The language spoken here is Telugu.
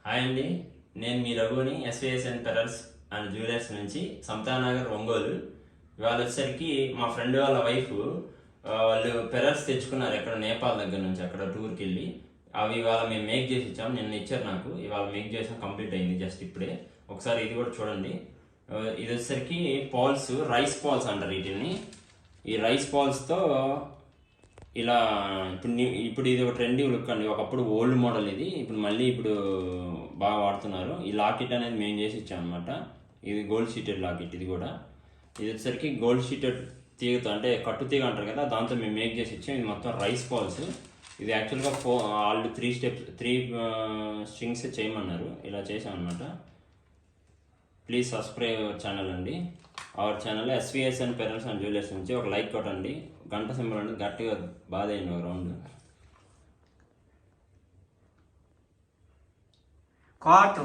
హాయ్ అండి, నేను మీ రఘుని ఎస్విఎస్ఎన్ పెరల్స్ అండ్ జ్యువెలర్స్ నుంచి సమతానగర్ ఒంగోలు. ఇవాళ వచ్చేసరికి మా ఫ్రెండ్ వాళ్ళ వైఫ్ వాళ్ళు పెరల్స్ తెచ్చుకున్నారు ఎక్కడ నేపాల్ దగ్గర నుంచి, అక్కడ టూర్కి వెళ్ళి. అవి ఇవాళ మేము మేక్ చేసి ఇచ్చాము, నిన్న ఇచ్చారు నాకు. ఇవాళ మేక్ చేసాం, కంప్లీట్ అయింది జస్ట్ ఇప్పుడే. ఒకసారి ఇది కూడా చూడండి. ఇది వచ్చేసరికి పాల్స్, రైస్ పాల్స్ అంటారు వీటిని. ఈ రైస్ పాల్స్తో ఇలా ఇప్పుడు ఇది ఒక ట్రెండీ లుక్ అండి. ఒకప్పుడు ఓల్డ్ మోడల్ ఇది, ఇప్పుడు బాగా వాడుతున్నారు. ఈ లాకెట్ అనేది మేము చేసి ఇచ్చాం అనమాట. ఇది గోల్డ్ షీటెడ్ లాకెట్. ఇది వచ్చేసరికి గోల్డ్ షీటెడ్ తీగతో, అంటే కట్టు తీగ అంటారు కదా, దాంతో మేము మేక్ చేసి ఇచ్చాం. ఇది మొత్తం రైస్ పాల్స్. ఇది యాక్చువల్గా వాళ్ళు 3 స్ట్రింగ్స్ చేయమన్నారు, ఇలా చేసాం అనమాట. ప్లీజ్ సబ్స్క్రైబ్ అవర్ ఛానల్ అండి. Our channel SVSN pearls and jewellers నుంచి ఒక లైక్ కొట్టండి. గంట సింబల్ అండి, గట్టిగా బాధ అయింది ఒక రౌండ్. కాటు